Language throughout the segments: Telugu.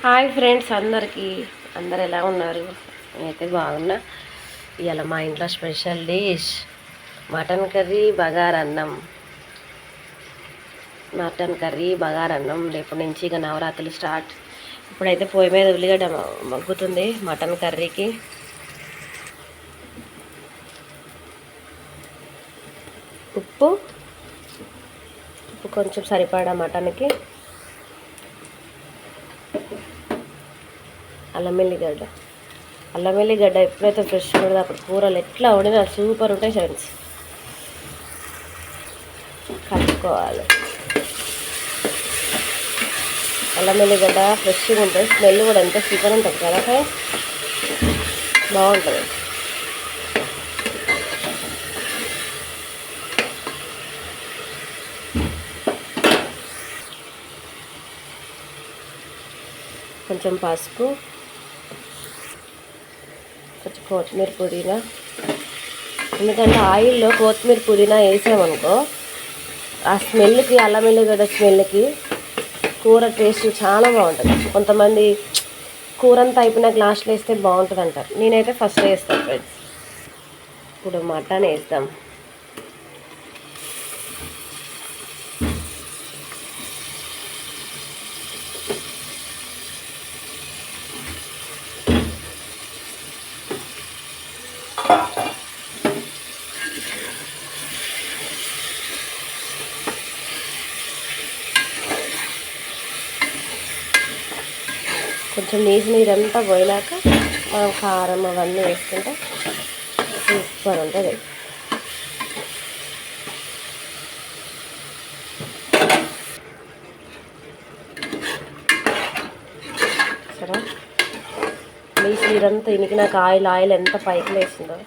హాయ్ ఫ్రెండ్స్, అందరు ఎలా ఉన్నారు? నేనైతే బాగున్నా. ఇవాళ మా ఇంట్లో స్పెషల్ డిష్ మటన్ కర్రీ బగారన్నం. రేపటి నుంచి ఇక నవరాత్రులు స్టార్ట్. ఇప్పుడైతే పొయ్యి మీద ఉల్లిగడ్డ మగ్గుతుంది మటన్ కర్రీకి. ఉప్పు కొంచెం సరిపడా మటన్కి. అల్లం వెల్లిగడ్డ ఎప్పుడైతే ఫ్రెష్ ఉండదు అప్పుడు కూరలు ఎట్లా వండినా సూపర్ ఉంటాయి ఫ్రెండ్స్. కలుపుకోవాలి. అల్లం వెల్లిగడ్డ ఫ్రెష్గా ఉంటుంది, స్మెల్ కూడా ఎంత సూపర్ ఉంటుంది కదా ఫ్రెండ్స్, బాగుంటుంది. కొంచెం పసుపు, కొంచెం కొత్తిమీర పుదీనా. ఎందుకంటే ఆయిల్లో కొత్తిమీర పుదీనా వేసామనుకో ఆ స్మెల్కి, అల్లం వెల్లిగడ్డ స్మెల్కి కూర టేస్ట్ చాలా బాగుంటుంది. కొంతమంది కూర అంతా అయిపోయినాక లాస్ట్లో వేస్తే బాగుంటుంది అంటారు. నేనైతే ఫస్ట్ వేస్తాను ఫ్రెండ్స్. ఇప్పుడు మటన్ వేస్తాం. కొంచెం నీరంతా పోయినాక మనం కారం అవన్నీ వేసుకుంటే సూపర్ ఉంటుంది. సరే, నీరంతా ఇనికినాక ఆయిల్ ఎంత పైకి వేసిందో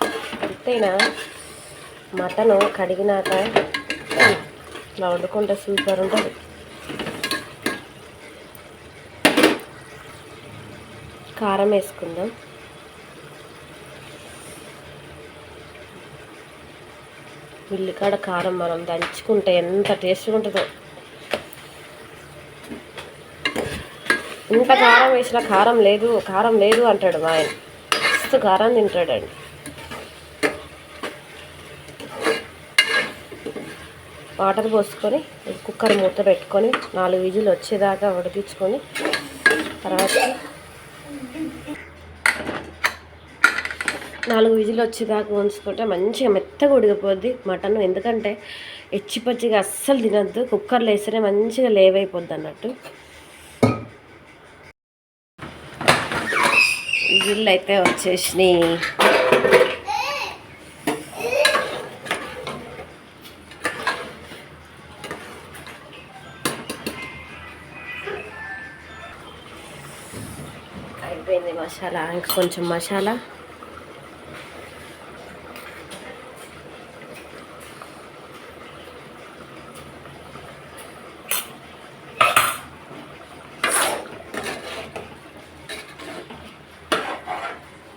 అంతేనా. మటను కడిగినాక ఇట్లా వండుకుంటే సూపర్ ఉంటుంది. కారం వేసుకుందాం. ఉల్లికాడ కారం మనం దంచుకుంటే ఎంత టేస్ట్గా ఉంటుందో. ఇంత కారం వేసినా కారం లేదు అంటాడు మా ఆయన. మస్తు కారం తింటాడండి. వాటర్ పోసుకొని కుక్కర్ మూత పెట్టుకొని 4 విజిల్ వచ్చేదాకా ఉడికించుకొని తర్వాత 4 విజిల్ వచ్చేదాకా ఉంచుకుంటే మంచిగా మెత్తగా ఉడికిపోద్ది మటన్. ఎందుకంటే ఎచ్చిపచ్చిగా అస్సలు తినద్దు, కుక్కర్లో వేస్తేనే మంచిగా లేవైపోద్ది అన్నట్టు. విజిల్ అయితే వచ్చేసినాయి. అయిపోయింది మసాలా. ఇంకా కొంచెం మసాలా,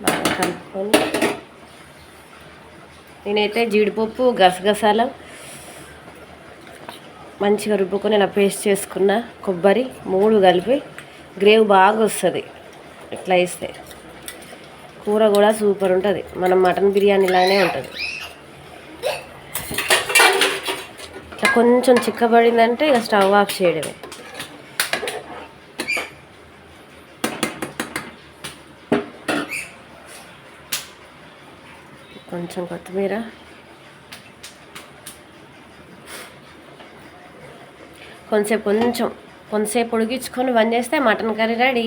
బాగా కలుపుకొని నేనైతే జీడిపప్పు, గసగసాలు మంచిగా రుబ్బుకొని ఇలా పేస్ట్ చేసుకున్న కొబ్బరి 3 కలిపి గ్రేవీ బాగా వస్తుంది. ఇట్లా వేస్తే కూర కూడా సూపర్ ఉంటుంది. మనం మటన్ బిర్యానీలానే ఉంటుంది. ఇట్లా కొంచెం చిక్కబడిందంటే ఇక స్టవ్ ఆఫ్ చేయడమే. కొంచెం కొత్తిమీర, కొంతసేపు ఉడికించుకొని బంద్ చేస్తే మటన్ కర్రీ రెడీ.